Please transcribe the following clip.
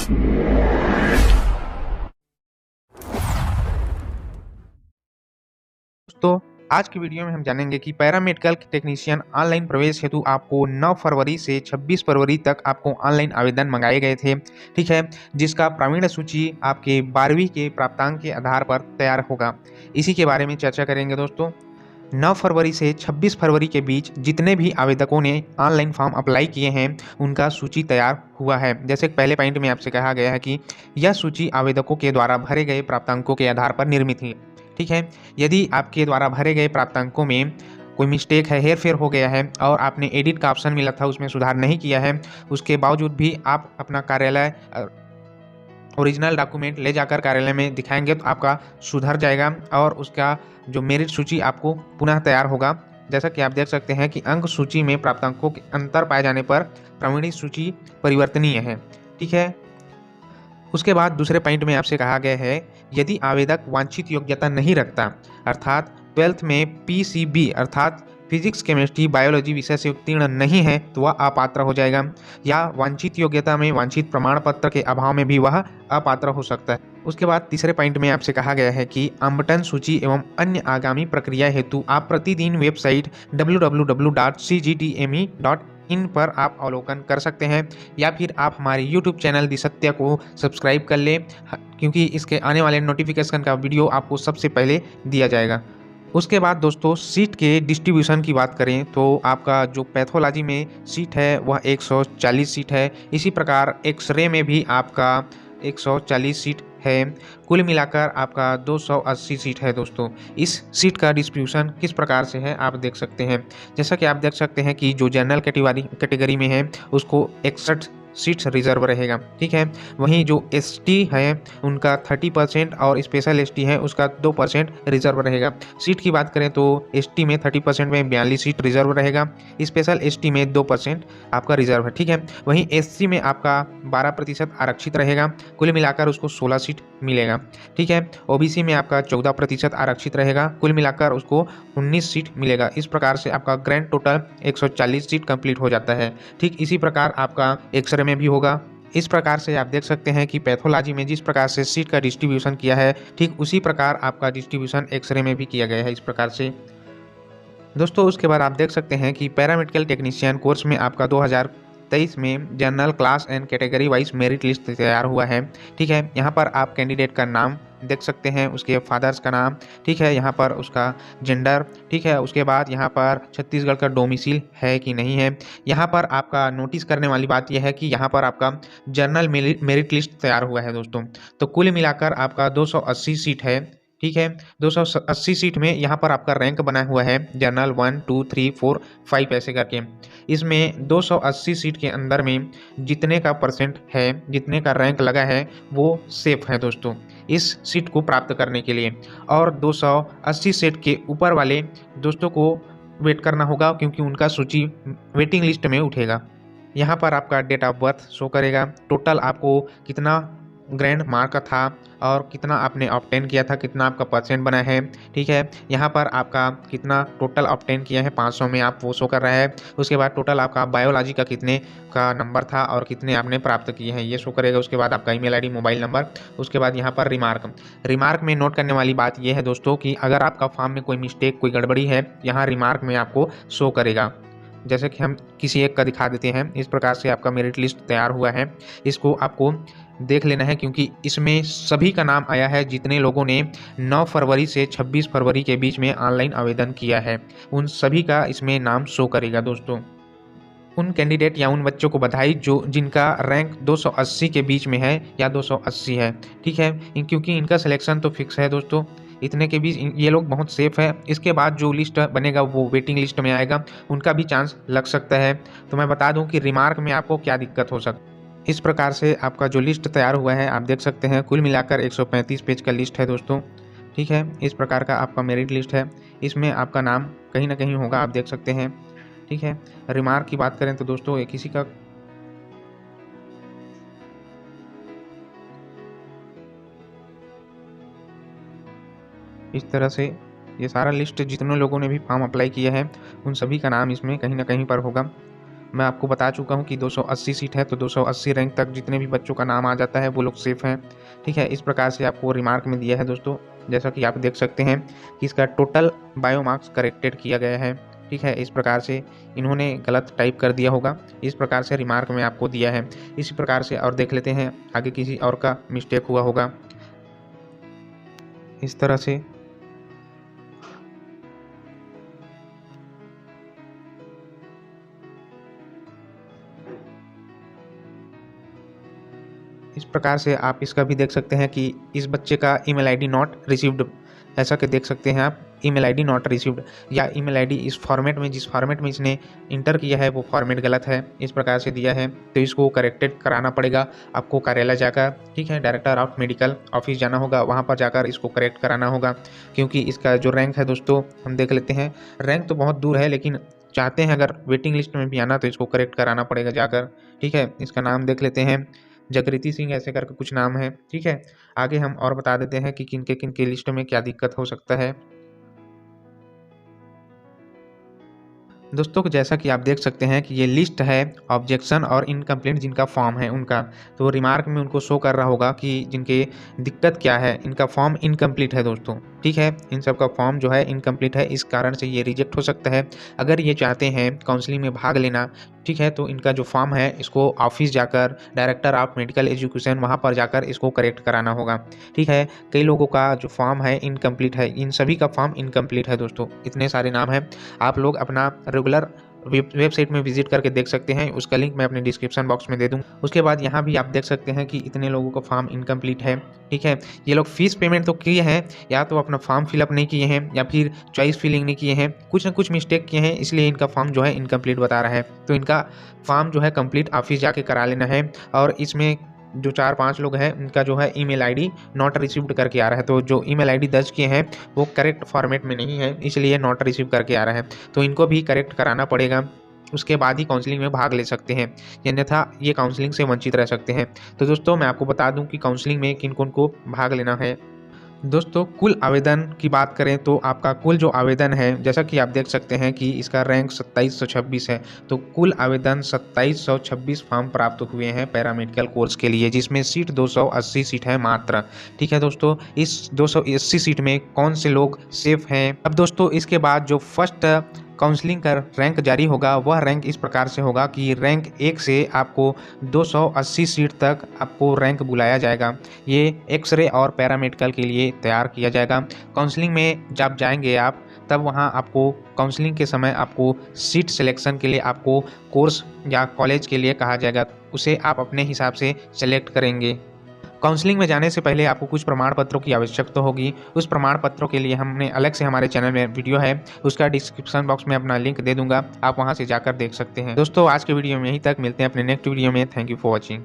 दोस्तों, आज की वीडियो में हम जानेंगे कि पैरामेडिकल टेक्नीशियन ऑनलाइन प्रवेश हेतु आपको 9 फरवरी से 26 फरवरी तक आपको ऑनलाइन आवेदन मंगाए गए थे। ठीक है, जिसका प्रावीण्य सूची आपके 12वीं के प्राप्तांक के आधार पर तैयार होगा। इसी के बारे में चर्चा करेंगे दोस्तों। 9 फरवरी से 26 फरवरी के बीच जितने भी आवेदकों ने ऑनलाइन फॉर्म अप्लाई किए हैं, उनका सूची तैयार हुआ है। जैसे पहले पॉइंट में आपसे कहा गया है कि यह सूची आवेदकों के द्वारा भरे गए प्राप्तांकों के आधार पर निर्मित है। ठीक है, यदि आपके द्वारा भरे गए प्राप्तांकों में कोई मिस्टेक है, हेरफेर हो गया है और आपने एडिट का ऑप्शन मिला था उसमें सुधार नहीं किया है, उसके बावजूद भी आप अपना कार्यालय ओरिजिनल डॉक्यूमेंट ले जाकर कार्यालय में दिखाएंगे तो आपका सुधर जाएगा और उसका जो मेरिट सूची आपको पुनः तैयार होगा। जैसा कि आप देख सकते हैं कि अंक सूची में प्राप्तांकों के अंतर पाए जाने पर प्रावीण्य सूची परिवर्तनीय है। ठीक है, उसके बाद दूसरे पॉइंट में आपसे कहा गया है, यदि आवेदक वांछित योग्यता नहीं रखता, अर्थात 12th में पीसीबी अर्थात फिजिक्स केमिस्ट्री बायोलॉजी विषय से उत्तीर्ण नहीं है, तो वह अपात्र हो जाएगा, या वांछित योग्यता में वांछित प्रमाण पत्र के अभाव में भी वह अपात्र हो सकता है। उसके बाद तीसरे पॉइंट में आपसे कहा गया है कि आवंटन सूची एवं अन्य आगामी प्रक्रिया हेतु आप प्रतिदिन वेबसाइट www.cgtme.in पर आप अवलोकन कर सकते हैं, या फिर आप हमारे YouTube चैनल दी सत्य को सब्सक्राइब कर लें, क्योंकि इसके आने वाले नोटिफिकेशन का वीडियो आपको सबसे पहले दिया जाएगा। उसके बाद दोस्तों, सीट के डिस्ट्रीब्यूशन की बात करें तो आपका जो पैथोलॉजी में सीट है वह 140 सीट है। इसी प्रकार एक्सरे में भी आपका 140 सीट है। कुल मिलाकर आपका 280 सीट है दोस्तों। इस सीट का डिस्ट्रीब्यूशन किस प्रकार से है आप देख सकते हैं। जैसा कि आप देख सकते हैं कि जो जनरल कैटेगरी में है उसको 61 सीट्स रिजर्व रहेगा। ठीक है, वहीं जो एसटी है उनका 30% और स्पेशल एसटी है उसका 2% रिजर्व रहेगा। सीट की बात करें तो एसटी में 30% में 42 सीट रिजर्व रहेगा, स्पेशल एसटी में 2% आपका रिजर्व है। ठीक है, वहीं एससी में आपका 12% आरक्षित रहेगा, कुल मिलाकर उसको 16 सीट मिलेगा। ठीक है, ओबीसी में आपका 14% आरक्षित रहेगा, कुल मिलाकर उसको 19 सीट मिलेगा। इस प्रकार से आपका ग्रैंड टोटल 140 सीट कंप्लीट हो जाता है। ठीक इसी प्रकार आपका एक्सरे में भी होगा। इस प्रकार से आप देख सकते हैं कि पैथोलॉजी में जिस प्रकार से सीट का डिस्ट्रीब्यूशन किया है, ठीक उसी प्रकार आपका डिस्ट्रीब्यूशन एक्सरे में भी किया गया है इस प्रकार से दोस्तों। उसके बाद आप देख सकते हैं कि पैरामेडिकल टेक्नीशियन कोर्स में आपका 2023 में general class and category wise merit list तैयार हुआ है। ठीक है, यहाँ पर आप कैंडिडेट का नाम देख सकते हैं, उसके फादर्स का नाम, ठीक है, यहाँ पर उसका जेंडर, ठीक है, उसके बाद यहाँ पर छत्तीसगढ़ का डोमिसाइल है कि नहीं है। यहाँ पर आपका नोटिस करने वाली बात यह है कि यहाँ पर आपका जनरल मेरिट लिस्ट तैयार हुआ है दोस्तों। तो कुल मिलाकर आपका 280 सीट है। ठीक है, 280 सीट में यहाँ पर आपका रैंक बना हुआ है जनरल 1 2 3 4 5 ऐसे करके। इसमें 280 सीट के अंदर में जितने का परसेंट है, जितने का रैंक लगा है, वो सेफ है दोस्तों इस सीट को प्राप्त करने के लिए। और 280 सीट के ऊपर वाले दोस्तों को वेट करना होगा, क्योंकि उनका सूची वेटिंग लिस्ट में उठेगा। यहाँ पर आपका डेट ऑफ बर्थ शो करेगा, टोटल आपको कितना ग्रैंड मार्क था और कितना आपने ऑब्टेन किया था, कितना आपका परसेंट बना है। ठीक है, यहाँ पर आपका कितना टोटल ऑब्टेन किया है 500 में आप वो शो कर रहा है। उसके बाद टोटल आपका बायोलॉजी का कितने का नंबर था और कितने आपने प्राप्त किए हैं ये शो करेगा। उसके बाद आपका ईमेल आईडी, मोबाइल नंबर। उसके बाद यहाँ पर रिमार्क में नोट करने वाली बात यह है दोस्तों कि अगर आपका फॉर्म में कोई मिस्टेक, कोई गड़बड़ी है, यहाँ रिमार्क में आपको शो करेगा। जैसे कि हम किसी एक का दिखा देते हैं। इस प्रकार से आपका मेरिट लिस्ट तैयार हुआ है, इसको आपको देख लेना है, क्योंकि इसमें सभी का नाम आया है जितने लोगों ने 9 फरवरी से 26 फरवरी के बीच में ऑनलाइन आवेदन किया है, उन सभी का इसमें नाम शो करेगा दोस्तों। उन कैंडिडेट या उन बच्चों को बधाई जिनका रैंक 280 के बीच में है या 280 है। ठीक है, क्योंकि इनका सिलेक्शन तो फिक्स है दोस्तों, इतने के बीच ये लोग बहुत सेफ है। इसके बाद जो लिस्ट बनेगा वो वेटिंग लिस्ट में आएगा, उनका भी चांस लग सकता है। तो मैं बता दूं कि रिमार्क में आपको क्या दिक्कत हो सकती है। इस प्रकार से आपका जो लिस्ट तैयार हुआ है आप देख सकते हैं, कुल मिलाकर 135 पेज का लिस्ट है दोस्तों। ठीक है, इस प्रकार का आपका मेरिट लिस्ट है, इसमें आपका नाम कहीं ना कहीं होगा, आप देख सकते हैं। ठीक है, रिमार्क की बात करें तो दोस्तों किसी का इस तरह से ये सारा लिस्ट जितने लोगों ने भी फॉर्म अप्लाई किया है उन सभी का नाम इसमें कहीं ना कहीं पर होगा। मैं आपको बता चुका हूँ कि 280 सीट है, तो 280 रैंक तक जितने भी बच्चों का नाम आ जाता है वो लोग सेफ हैं। ठीक है, इस प्रकार से आपको रिमार्क में दिया है दोस्तों। जैसा कि आप देख सकते हैं कि इसका टोटल बायो मार्क्स करेक्टेड किया गया है। ठीक है, इस प्रकार से इन्होंने गलत टाइप कर दिया होगा, इस प्रकार से रिमार्क में आपको दिया है। इसी प्रकार से और देख लेते हैं आगे किसी और का मिस्टेक हुआ होगा इस तरह से। इस प्रकार से आप इसका भी देख सकते हैं कि इस बच्चे का ईमेल आईडी नॉट रिसीव्ड, ऐसा कि देख सकते हैं आप ईमेल आईडी नॉट रिसीव्ड, या ईमेल आईडी इस फॉर्मेट में, जिस फॉर्मेट में इसने इंटर किया है वो फॉर्मेट गलत है, इस प्रकार से दिया है। तो इसको करेक्टेड कराना पड़ेगा आपको कार्यालय जाकर। ठीक है, डायरेक्टर ऑफ मेडिकल ऑफिस जाना होगा, वहाँ पर जाकर इसको करेक्ट कराना होगा, क्योंकि इसका जो रैंक है दोस्तों हम देख लेते हैं। रैंक तो बहुत दूर है, लेकिन चाहते हैं अगर वेटिंग लिस्ट में भी आना तो इसको करेक्ट कराना पड़ेगा जाकर। ठीक है, इसका नाम देख लेते हैं, जगरीति सिंह ऐसे करके कुछ नाम है। ठीक है, आगे हम और बता देते हैं कि किनके किनके लिस्ट में क्या दिक्कत हो सकता है। दोस्तों जैसा कि आप देख सकते हैं कि ये लिस्ट है ऑब्जेक्शन और इनकम्प्लीट जिनका फॉर्म है उनका, तो रिमार्क में उनको शो कर रहा होगा कि जिनके दिक्कत क्या है, इनका फॉर्म इनकम्प्लीट है दोस्तों। ठीक है, इन सब का फॉर्म जो है इनकम्प्लीट है, इस कारण से ये रिजेक्ट हो सकता है। अगर ये चाहते हैं काउंसलिंग में भाग लेना, ठीक है, तो इनका जो फॉर्म है इसको ऑफिस जाकर डायरेक्टर ऑफ मेडिकल एजुकेशन वहाँ पर जाकर इसको करेक्ट कराना होगा। ठीक है, कई लोगों का जो फॉर्म है इनकम्प्लीट है, इन सभी का फॉर्म इनकम्प्लीट है दोस्तों। इतने सारे नाम हैं, आप लोग अपना रेगुलर वेबसाइट में विजिट करके देख सकते हैं, उसका लिंक मैं अपने डिस्क्रिप्शन बॉक्स में दे दूँ। उसके बाद यहाँ भी आप देख सकते हैं कि इतने लोगों का फॉर्म इनकम्प्लीट है। ठीक है, ये लोग फीस पेमेंट तो किए हैं, या तो अपना फॉर्म फिलअप नहीं किए हैं, या फिर चॉइस फिलिंग नहीं किए हैं, कुछ ना कुछ मिस्टेक किए हैं, इसलिए इनका फॉर्म जो है इनकम्प्लीट बता रहा है। तो इनका फॉर्म जो है कंप्लीट ऑफिस जाके करा लेना है। और इसमें जो 4-5 लोग हैं उनका जो है ईमेल आईडी नॉट रिसीव्ड करके आ रहा है, तो जो ईमेल आईडी दर्ज किए हैं वो करेक्ट फॉर्मेट में नहीं है, इसलिए नॉट रिसीव करके आ रहा है। तो इनको भी करेक्ट कराना पड़ेगा, उसके बाद ही काउंसलिंग में भाग ले सकते हैं, अन्यथा ये काउंसलिंग से वंचित रह सकते हैं। तो दोस्तों मैं आपको बता दूं कि काउंसलिंग में किन किन को भाग लेना है। दोस्तों कुल आवेदन की बात करें तो आपका कुल जो आवेदन है, जैसा कि आप देख सकते हैं कि इसका रैंक 2726 है, तो कुल आवेदन 2726 फॉर्म प्राप्त हुए हैं पैरामेडिकल कोर्स के लिए, जिसमें सीट 280 सीट है मात्र। ठीक है दोस्तों, इस 280 सीट में कौन से लोग सेफ हैं। अब दोस्तों इसके बाद जो फर्स्ट काउंसलिंग का रैंक जारी होगा वह रैंक इस प्रकार से होगा कि रैंक 1 से आपको 280 सीट तक आपको रैंक बुलाया जाएगा। ये एक्सरे और पैरामेडिकल के लिए तैयार किया जाएगा। काउंसलिंग में जब जाएंगे आप, तब वहाँ आपको काउंसलिंग के समय आपको सीट सिलेक्शन के लिए आपको कोर्स या कॉलेज के लिए कहा जाएगा, उसे आप अपने हिसाब से सेलेक्ट करेंगे। काउंसलिंग में जाने से पहले आपको कुछ प्रमाण पत्रों की आवश्यकता होगी। उस प्रमाण पत्रों के लिए हमने अलग से हमारे चैनल में वीडियो है, उसका डिस्क्रिप्शन बॉक्स में अपना लिंक दे दूंगा, आप वहां से जाकर देख सकते हैं। दोस्तों आज के वीडियो में यहीं तक, मिलते हैं अपने नेक्स्ट वीडियो में। Thank you for watching.